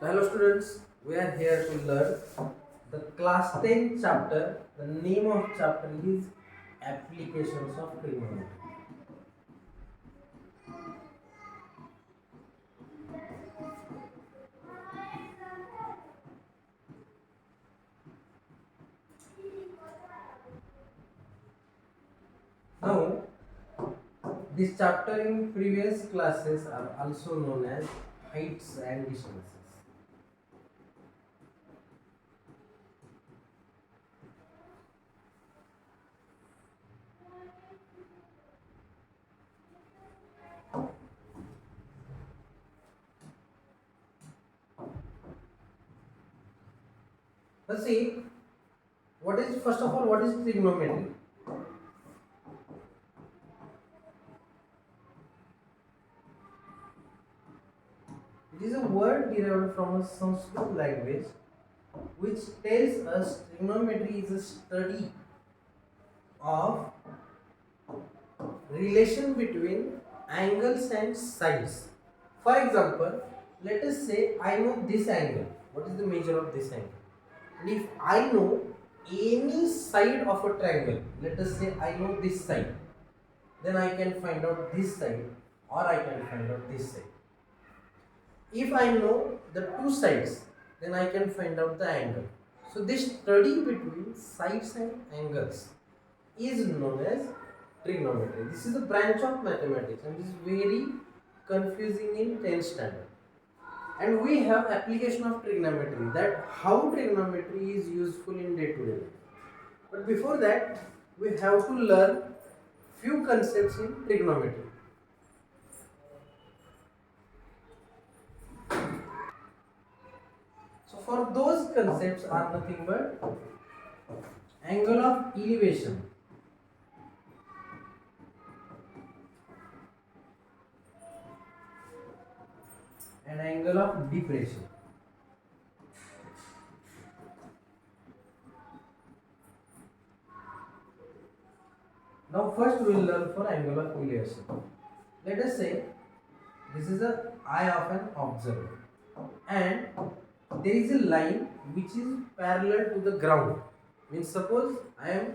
Hello students, we are here to learn the class 10 chapter. The name of chapter is Applications of Trigonometry. Now, this chapter in previous classes are also known as heights and distances. Let's see, first of all, what is trigonometry? It is a word derived from a Sanskrit language which tells us trigonometry is a study of relation between angles and sides. For example, let us say I know this angle. What is the measure of this angle? And if I know any side of a triangle, let us say I know this side, then I can find out this side or I can find out this side. If I know the two sides, then I can find out the angle. So this study between sides and angles is known as trigonometry. This is a branch of mathematics and is very confusing in 10th standard. And we have application of trigonometry, that how trigonometry is useful in day-to-day life. But before that, we have to learn few concepts in trigonometry. So for those concepts are nothing but angle of elevation, and angle of depression. Now first we will learn for angle of elevation. Let us say this is the eye of an observer and there is a line which is parallel to the ground. Means suppose I am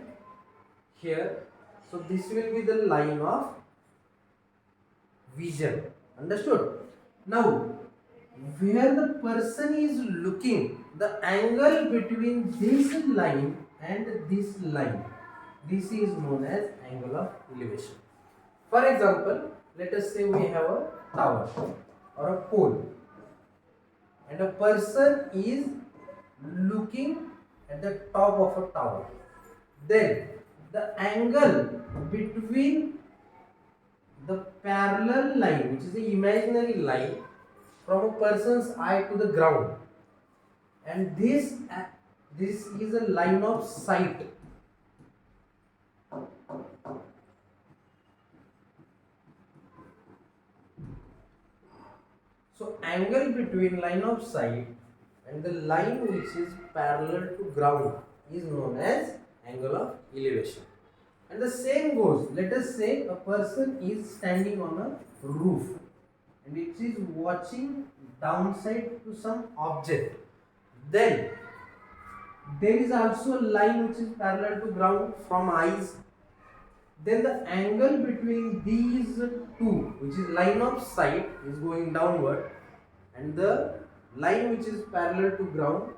here, so this will be the line of vision. Understood? Now where the person is looking, the angle between this line and this line, this is known as angle of elevation. For example, let us say we have a tower or a pole and a person is looking at the top of a tower. Then the angle between the parallel line, which is the imaginary line, from a person's eye to the ground, and this is a line of sight. So angle between line of sight and the line which is parallel to ground is known as angle of elevation. And the same goes, let us say a person is standing on a roof and it is watching downside to some object. Then there is also a line which is parallel to ground from eyes. Then the angle between these two, which is line of sight, is going downward, and the line which is parallel to ground,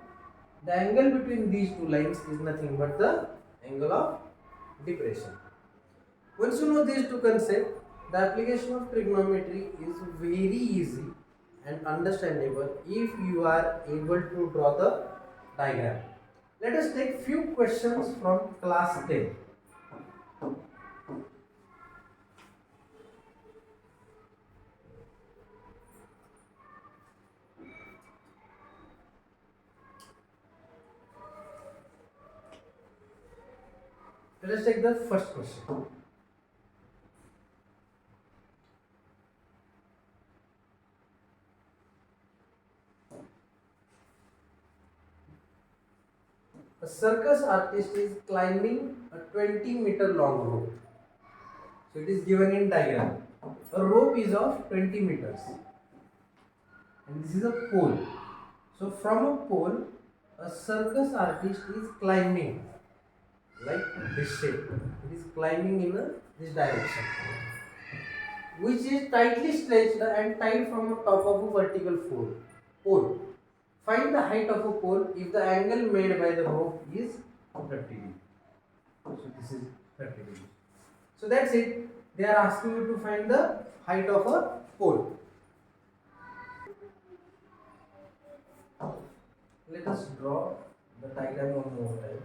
the angle between these two lines is nothing but the angle of depression. Once you know these two concepts, the application of trigonometry is very easy and understandable if you are able to draw the diagram. Let us take few questions from class 10. Let us take the first question. A circus artist is climbing a 20-meter long rope. So it is given in diagram. A rope is of 20 meters and this is a pole. So from a pole, a circus artist is climbing like this shape. It is climbing in this direction, which is tightly stretched and tied from the top of a vertical pole. Find the height of a pole if the angle made by the rope is 30 degrees. So this is 30 degrees. So that's it. They are asking you to find the height of a pole. Let us draw the diagram one more time.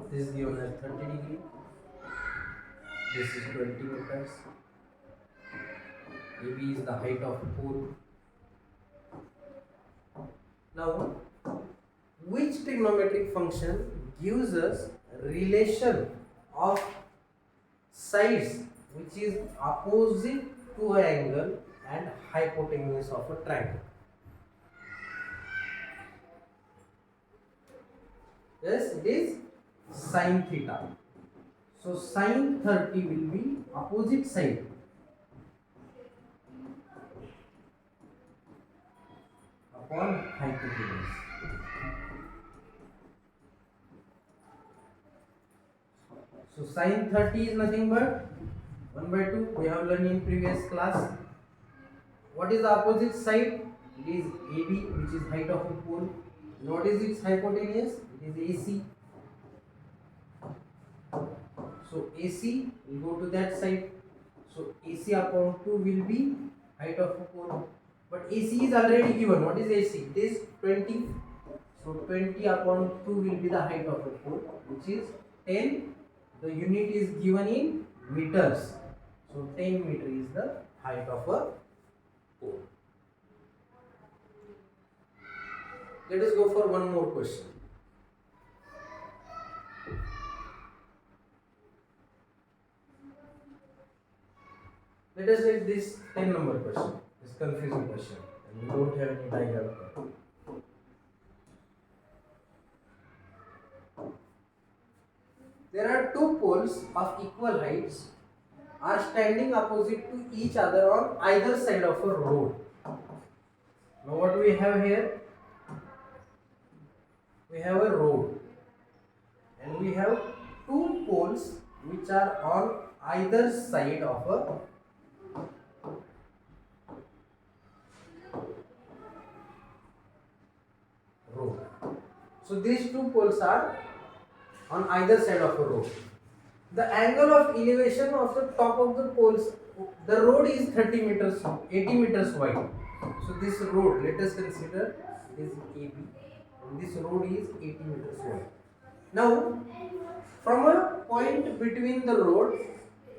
This is given as 30 degree. This is 20 meters. AB is the height of pole. Now, which trigonometric function gives us relation of sides which is opposite to an angle and hypotenuse of a triangle? Yes, it is sine theta. So sine 30 will be opposite side upon hypotenuse. So sine 30 is nothing but 1 by 2. We have learned in previous class. What is the opposite side? It is AB, which is height of a pole. And what is its hypotenuse? It is AC. So AC will go to that side. So AC upon 2 will be height of a pole. But AC is already given. What is AC? It is 20. So 20 upon 2 will be the height of a pole, which is 10. The unit is given in meters. So 10 meter is the height of a pole. Let us go for one more question. Let us take this 10 number question, this confusing question, and we don't have any diagram. There are two poles of equal heights are standing opposite to each other on either side of a road. Now what we have here? We have a road and we have two poles which are on either side of a road. So these two poles are on either side of a road. The angle of elevation of the top of the poles, the road is 30 meters, 80 meters wide. So this road, let us consider it is AB and this road is 80 meters wide. Now, from a point between the road,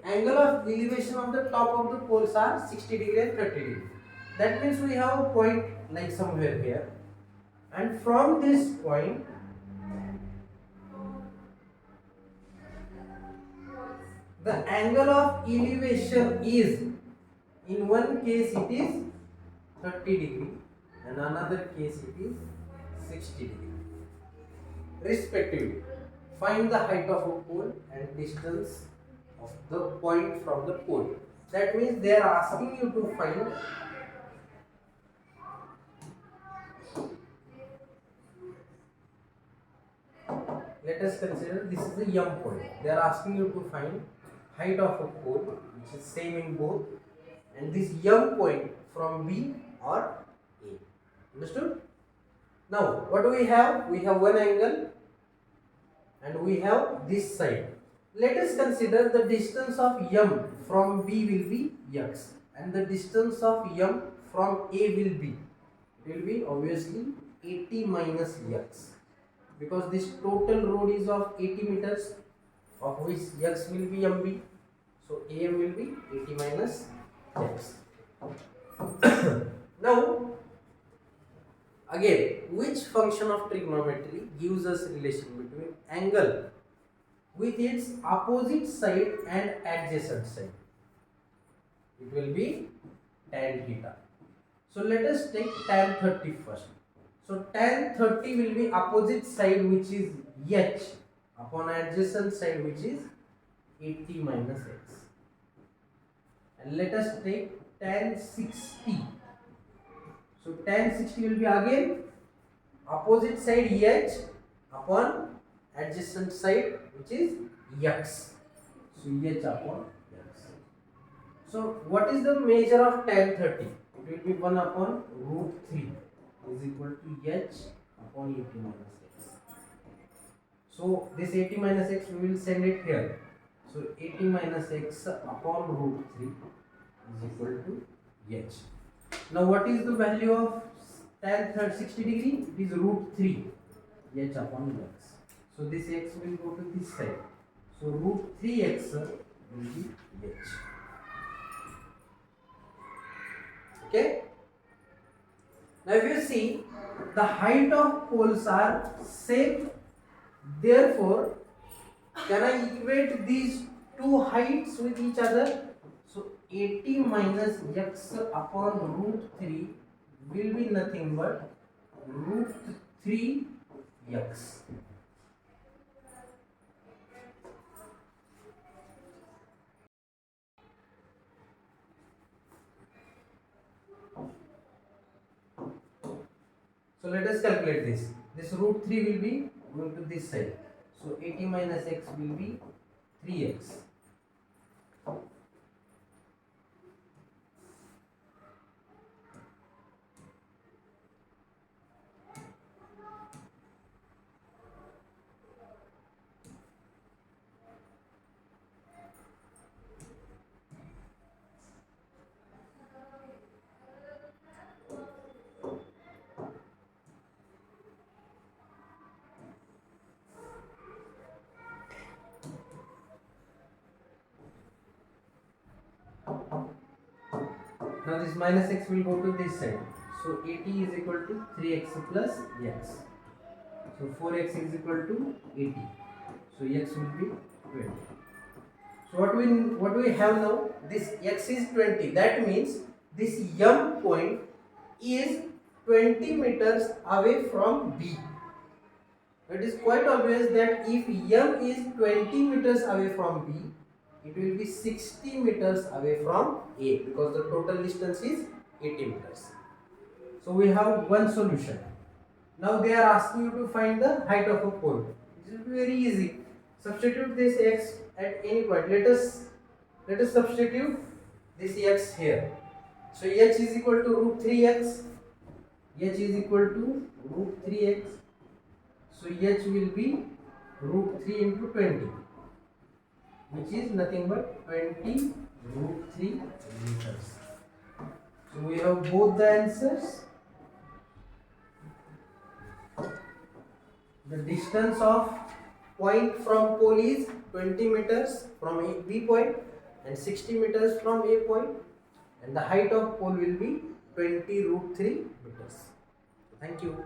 angle of elevation of the top of the poles are 60 degree and 30 degree. That means we have a point like somewhere here, and from this point the angle of elevation is, in one case it is 30 degree and another case it is 60 degree respectively. Find the height of a pole and distance of the point from the pole. That means they are asking you to find let us consider this is the M point. They are asking you to find height of a pole which is same in both and this M point from B or A. Understood? Now what do we have? We have one angle and we have this side. Let us consider the distance of M from B will be X and the distance of M from A will be obviously 80 minus X, because this total road is of 80 meters of which X will be MB. So AM will be 80 minus X. Now again, which function of trigonometry gives us relation between angle with its opposite side and adjacent side? It will be tan theta. So let us take tan 30 first. So tan 30 will be opposite side which is H upon adjacent side which is 80 minus X. and let us take tan 60. So tan 60 will be again opposite side h upon adjacent side which is x. So h upon x. So what is the measure of tan 30? It will be 1 upon root 3 is equal to h upon 80 minus x. So this 80 minus x we will send it here. So 80 minus x upon root 3 is equal to h. Now what is the value of tan 60 degree? It is root 3 h upon x. So this x will go to this side. So root 3x will be h. Okay. Now if you see, the height of poles are same. Therefore, can I equate these two heights with each other? So 80 minus x upon root 3 will be nothing but root 3x. So let us calculate this. This root 3 will be going to this side. So 80 minus x will be 3x. Now this minus x will go to this side. So 80 is equal to 3x plus x. So 4x is equal to 80. So x will be 20. So what we have now? This x is 20. That means this M point is 20 meters away from B. It is quite obvious that if M is 20 meters away from B, it will be 60 meters away from A because the total distance is 80 meters. So we have one solution. Now they are asking you to find the height of a pole. It is very easy. Substitute this x at any point. Let us substitute this x here. So h is equal to root 3x. H is equal to root 3x. So h will be root 3 into 20, which is nothing but 20 root 3 meters. So we have both the answers. The distance of point from pole is 20 meters from a B point and 60 meters from A point, and the height of pole will be 20 root 3 meters. Thank you.